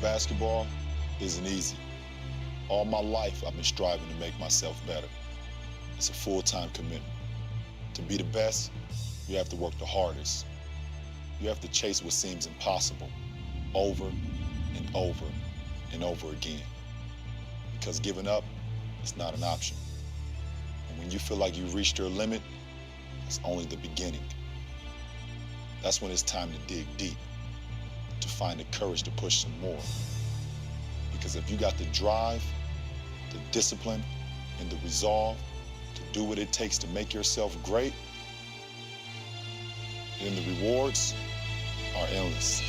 Basketball isn't easy. All my life, I've been striving to make myself better. It's a full-time commitment. To be the best, you have to work the hardest. You have to chase what seems impossible over and over and over again. Because giving up is not an option. And when you feel like you've reached your limit, it's only the beginning. That's when it's time to dig deep, to find the courage to push some more. Because if you got the drive, the discipline, and the resolve to do what it takes to make yourself great, then the rewards are endless.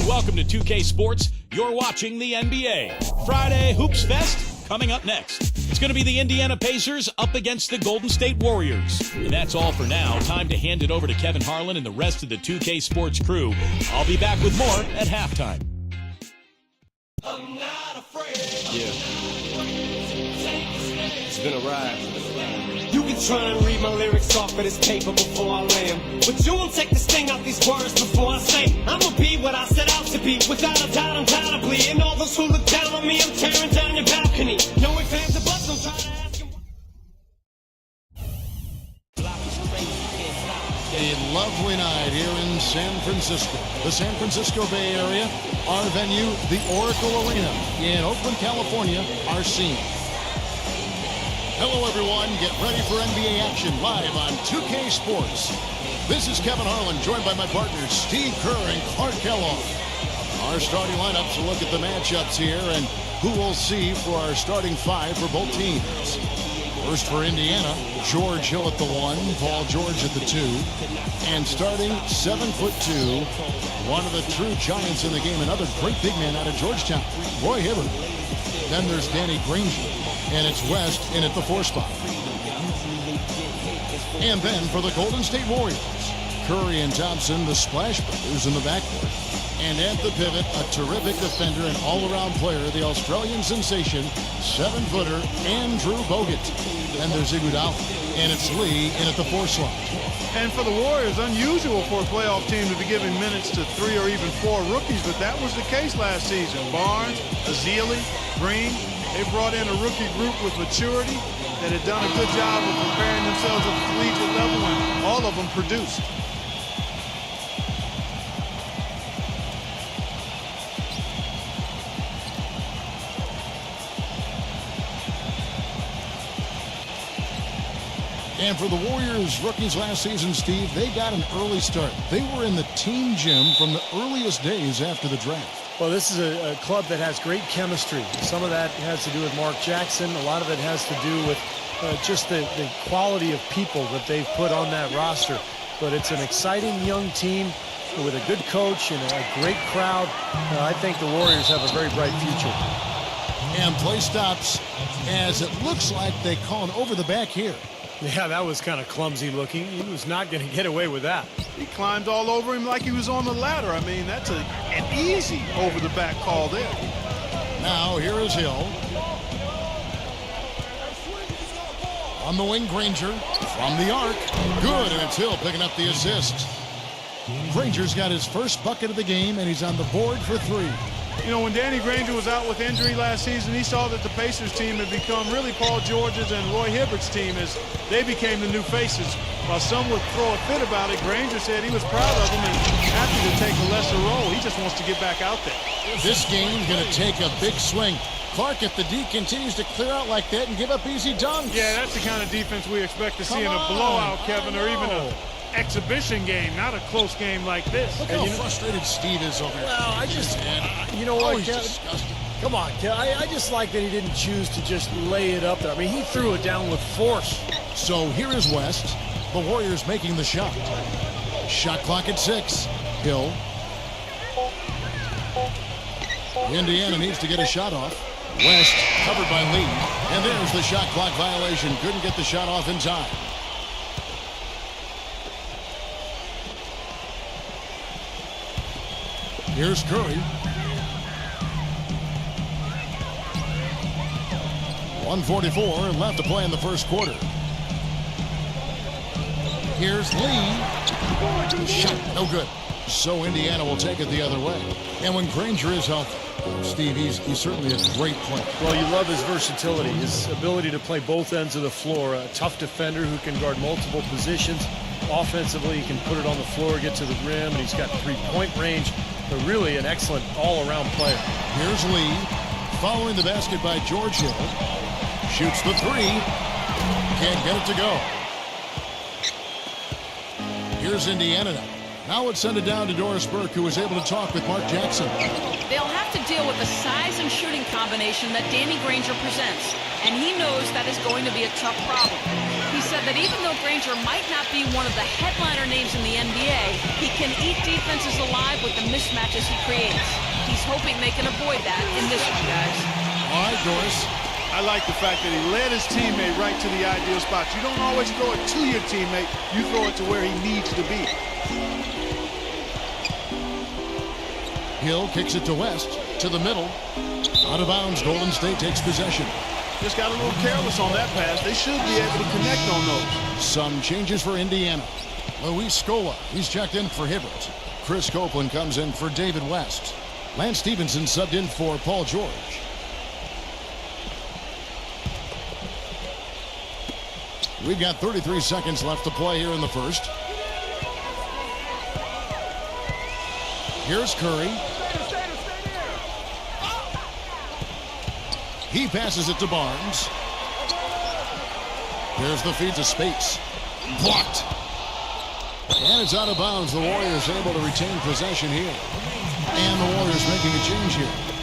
Welcome to 2K Sports. You're watching the NBA. Friday Hoops Fest coming up next. It's going to be the Indiana Pacers up against the Golden State Warriors. And that's all for now. Time to hand it over to Kevin Harlan and the rest of the 2K Sports crew. I'll be back with more at halftime. I'm not afraid. Yeah. It's been a ride. You can try and read my lyrics off of this paper before I lay 'em, but you won't take the sting out these words before I say I'ma be what I set out to be, without a doubt, undoubtedly. And all those who look down on me, I'm tearing down your balcony. No ifs, ands, or buts, don't try to ask him. A lovely night here in San Francisco, the San Francisco Bay Area. Our venue, the Oracle Arena in Oakland, California, our scene. Hello, everyone. Get ready for NBA action live on 2K Sports. This is Kevin Harlan, joined by my partners Steve Kerr and Clark Kellogg. Our starting lineups will look at the matchups here and who we'll see for our starting five for both teams. First for Indiana, George Hill at the 1, Paul George at the 2, and starting 7'2", one of the true giants in the game, another great big man out of Georgetown, Roy Hibbert. Then there's Danny Granger, and it's West in at the 4 spot. And then for the Golden State Warriors, Curry and Thompson, the Splash Brothers in the backcourt. And at the pivot, a terrific defender and all-around player, the Australian sensation, 7-footer Andrew Bogut. And there's Iguodala, and it's Lee in at the 4 slot. And for the Warriors, unusual for a playoff team to be giving minutes to 3 or even 4 rookies, but that was the case last season. Barnes, Azili, Green, they brought in a rookie group with maturity that had done a good job of preparing themselves at the collegiate level, and all of them produced. And for the Warriors rookies last season, Steve, they got an early start. They were in the team gym from the earliest days after the draft. Well, this is a club that has great chemistry. Some of that has to do with Mark Jackson. A lot of it has to do with just the quality of people that they've put on that roster. But it's an exciting young team with a good coach and a great crowd. I think the Warriors have a very bright future. And play stops as it looks like they call an over the back here. Yeah, that was kind of clumsy looking. He was not going to get away with that. He climbed all over him like he was on the ladder. I mean, that's an easy over-the-back call there. Now, here is Hill. On the wing, Granger. From the arc. Good, and it's Hill picking up the assist. Granger's got his first bucket of the game, and he's on the board for 3. You know, when Danny Granger was out with injury last season, he saw that the Pacers team had become really Paul George's and Roy Hibbert's team as they became the new faces. While some would throw a fit about it, Granger said he was proud of them and happy to take a lesser role. He just wants to get back out there. This game's going to take a big swing. Clark, if the D continues to clear out like that and give up easy dunks. Yeah, that's the kind of defense we expect to see in a blowout, Kevin, or even an exhibition game, not a close game like this. Look how frustrated Steve is over there. Well, I just, you know what, he's Kevin? disgusting. Come on, Kevin. I just like that he didn't choose to just lay it up there. I mean, he threw it down with force. So here is West. The Warriors making the shot. Shot clock at 6. Hill. Indiana needs to get a shot off. West covered by Lee. And there's the shot clock violation. Couldn't get the shot off in time. Here's Curry. 1:44 left to play in the first quarter. Here's Lee. Shot no good. So Indiana will take it the other way. And when Granger is healthy, Steve, he's certainly a great player. Well, you love his versatility, his ability to play both ends of the floor. A tough defender who can guard multiple positions. Offensively, he can put it on the floor, get to the rim, and he's got three-point range. But really an excellent all-around player. Here's Lee. Following the basket by George Hill. Shoots the three. Can't get it to go. Here's Indiana now. Now let's send it down to Doris Burke, who was able to talk with Mark Jackson. They'll have to deal with the size and shooting combination that Danny Granger presents, and he knows that is going to be a tough problem. He said that even though Granger might not be one of the headliner names in the NBA, he can eat defenses alive with the mismatches he creates. He's hoping they can avoid that in this one, guys. All right, Doris. I like the fact that he led his teammate right to the ideal spot. You don't always throw it to your teammate. You throw it to where he needs to be. Hill kicks it to West, to the middle. Out of bounds, Golden State takes possession. Just got a little careless on that pass. They should be able to connect on those. Some changes for Indiana. Luis Scola, he's checked in for Hibbert. Chris Copeland comes in for David West. Lance Stevenson subbed in for Paul George. We've got 33 seconds left to play here in the first. Here's Curry. He passes it to Barnes. There's the feed to Spates. Blocked. And it's out of bounds. The Warriors able to retain possession here. And the Warriors making a change here.